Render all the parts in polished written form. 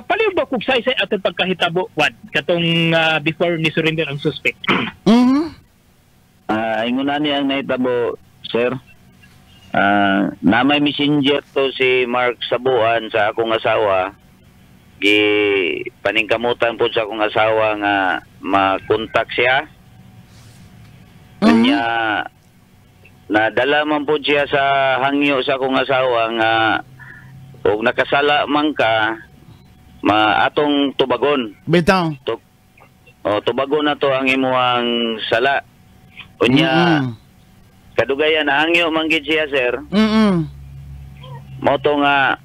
paliw ba kung say atong pagkahitabo wad katong before ni surrender ang suspect? Ingunan niya ang nahitabo, sir. Na may messenger to si Mark Sabuan sa akong asawa. Gi paningkamutan po sa akong asawa nga makontak siya. Kanya nadala man po siya sa hangyo sa akong asawa nga og nakasala man ka atong tubagon. Bitaw. Tubagon na to ang imuhang sala. Unya kadugayan hangyo man gid siya, sir. Mo to nga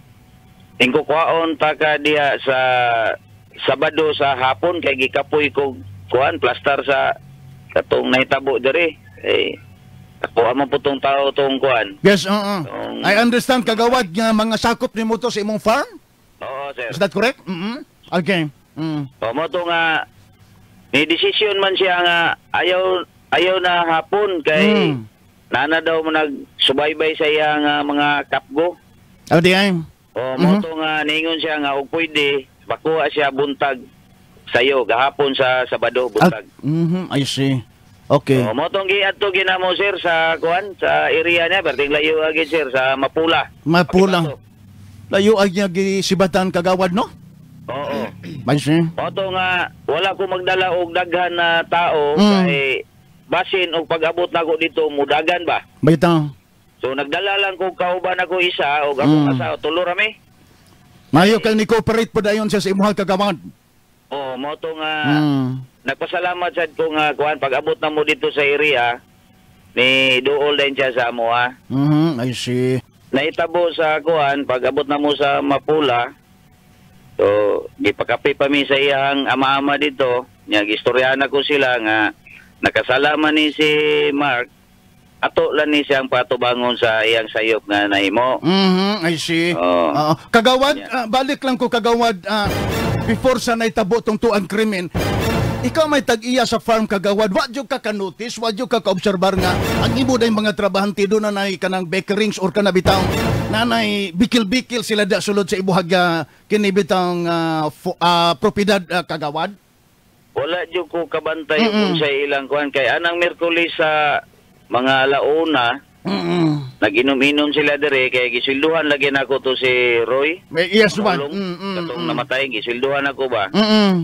ingkukwaon ta ka diha sa Sabado sa hapon kay gikapoy ko kuan plastar sa katong nahitabo diri. Ako amo putong tao tong kuan. Yes, I understand kagawad nga mga sakop nimo to sa imong farm? Oo, sir. Is that correct? Okay. Mo to nga ni decision man siya nga ayaw na hapon kay nana daw mo nagsubaybay sa iya nga mga kapgo. Di ay. Mo to nga ningon siya nga og pwede bakuha siya buntag sayo gahapon sa Sabado buntag. I see. Okay. Mo tong giadto ginamo, sir, sa kuan sa area niya perting layo agid, sir, sa Mapula. Layo agya gisibatan kagawad, no? Oo. Basi. Mo to nga wala ko magdala og daghan na tao kay basin og pag-abot nako dito mudagan ba? Bitaw. So nagdala lang ko kauban ako isa og akong asawa tulo rami. Mayo kay ni cooperate po dayon siya sa imong kagawad. Mo to nga nagpasalamat sad ko nga kuan pag-abot na mo dito sa area ni duol din siya sa amo ha. I see. Naitabo sa kuan pag-abot na mo sa Mapula. So gipakapi pa mi sa iyang ama-ama dito. Nya gistoryahan ko sila nga nakasalaman ni si Mark ato lang ni siyang patubangon sa iyang sayop nga nahimo. I see. Kagawad, balik lang ko kagawad before sa naitabo tong tuang krimen. Ikaw may tag-iya sa farm kagawad, wadyo ka ka-notice, wadyo ka ka-obserbar nga ang ibo day mga trabahante do na nay kanang bakerings or kanabitaw nanay bikil-bikil sila da sulod sa ibuhag kinibitang propiedad kagawad. Wala jud ko kabantay kung sa ilang kuan kay anang Miyerkules sa mga alauna nag-inom-inom sila dire kay gisilduhan lagi nako to si Roy. Yes man. Katong namatay gisilduhan ako ba.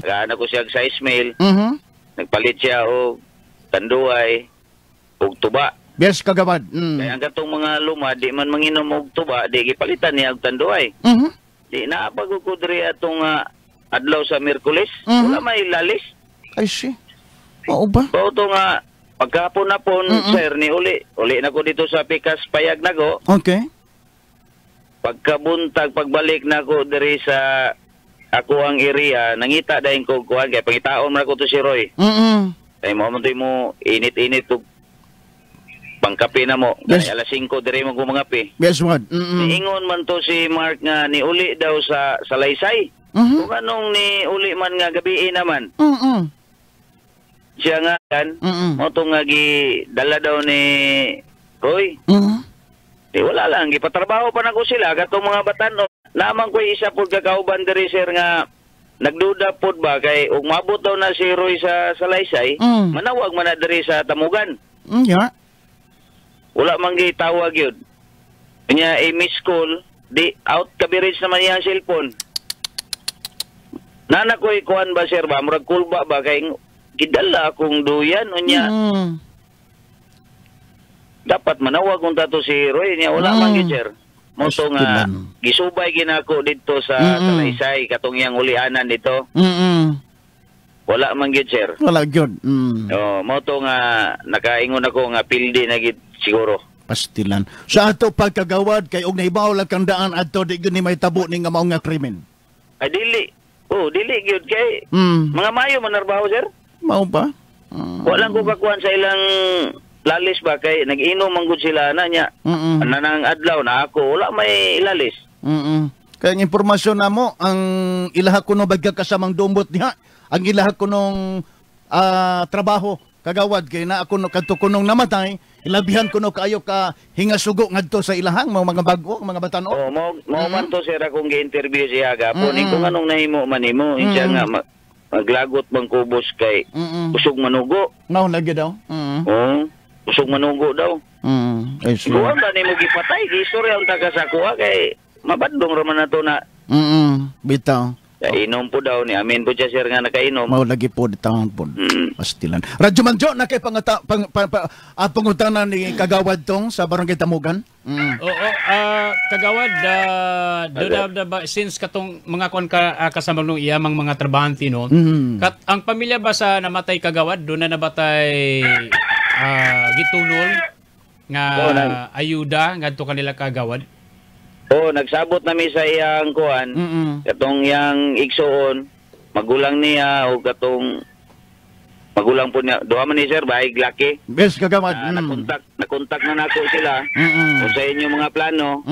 Gaan ako siya sa ismail. Nagpalit siya og tanduay og tuba. Yes kagawad. Kaya ang katong mga luma di man manginom og tuba di gipalitan niya og tanduay. Di na pagko dire atong adlaw sa Miyerkules wala may lalis. I see. Oo ba? Boto nga pagkapon na pon, sir, ni uli na ko dito sa Pikas Payag na ko. Okay. Pagkabuntag, pagbalik na ko diri sa ako ang area, nangita dahil ko kuhan, kaya pangitaon mo na ko to si Roy. Kaya mo, init-init to pangkape na mo. Yes. Kaya alas 5 diri mo kumangape. Yes, what? Niingon man to si Mark nga ni uli daw sa Salaysay. Kung anong ni uli man nga gabiin naman. Siya nga kan, mo to nga dala daw ni Roy. Wala lang, gipatrabaho pa na ko sila, katong mga batano. Naman ko isa po kakauban diri, sir, nga nagduda po ba, kay umabot daw na si Roy sa Salaysay, manawag man na diri sa Tamugan. Yeah. Wala man gitawag yun. Kanya, miss call, di out coverage naman niya ang cellphone. Nana ko ikuan ba, sir, ba? Murag kulba ba, kay gidala akong duyan unya. Dapat manawag kung tato si Roy niya wala man gid, sir. Mo to nga gisubay ginako dito sa Salaysay katong yang ulianan dito. Wala man gid, sir. Wala gyud. Mo to nga nakaingon ako nga pildi na gid siguro. Pastilan. Sa ato pagkagawad kay og nahibaw lang kang daan adto di gyud ni may tabo ni nga mao nga krimen. Ay dili. Dili gyud kay mga mayo man narbaho, sir. Mao ba? Walang ko kakuan sa ilang lalis ba kay nag-inom man gud sila na nya. Nanang adlaw na ako wala may lalis. Kaya ang impormasyon namo ang ilaha kuno bagka kasamang dumbot niya, ang ilaha kunong trabaho kagawad kay na ako no kadto kunong namatay, ilabihan kuno kaayo ka hingasugo ngadto sa ilahang mga bago, mga batan-o. Oh, mo man to sir akong gi-interview siya gapon kung anong nahimo man nimo, insya nga maglagot bang kubos kay usog manugo. Mao lagi daw. Oh, usog manugo daw. Ay so. Kuha ba nimo gipatay, gistorya unta ka sa kuha kay mabadong ra man nato na. Bitaw. Inom po daw ni amin po siya sir nga nakainom. Mao lagi po ditawon po. Pastilan. Radyo Manjo na kay pangutanan ni kagawad tong sa Barangay Tamugan. Oo, kagawad doon na ba since katong mga kon kasama nung iyamang mga trabahante no. Ang pamilya ba sa namatay kagawad doon na nabatay gitulol nga ayuda ngadto kanila kagawad? Oh, nagsabot nami sa iyang kuan. Katong yang igsoon, magulang niya o katong magulang po niya. Duha man ni sir baig laki. Bes kagawad. Nakontak na nako sila. Kung sa inyo mga plano.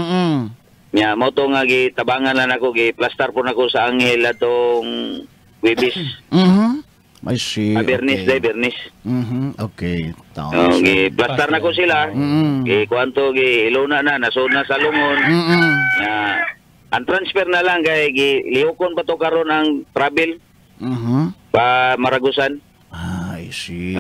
Nya mo to nga gitabangan na nako giplastar po nako sa anghel atong Wibis. I see. Bernis day Bernis. Okay. Giplastar na ko sila. Kuanto iluna na nasud na sa lungon. Ang transfer na lang kay lihokon pa to karon ang travel. Pa Maragusan. I see.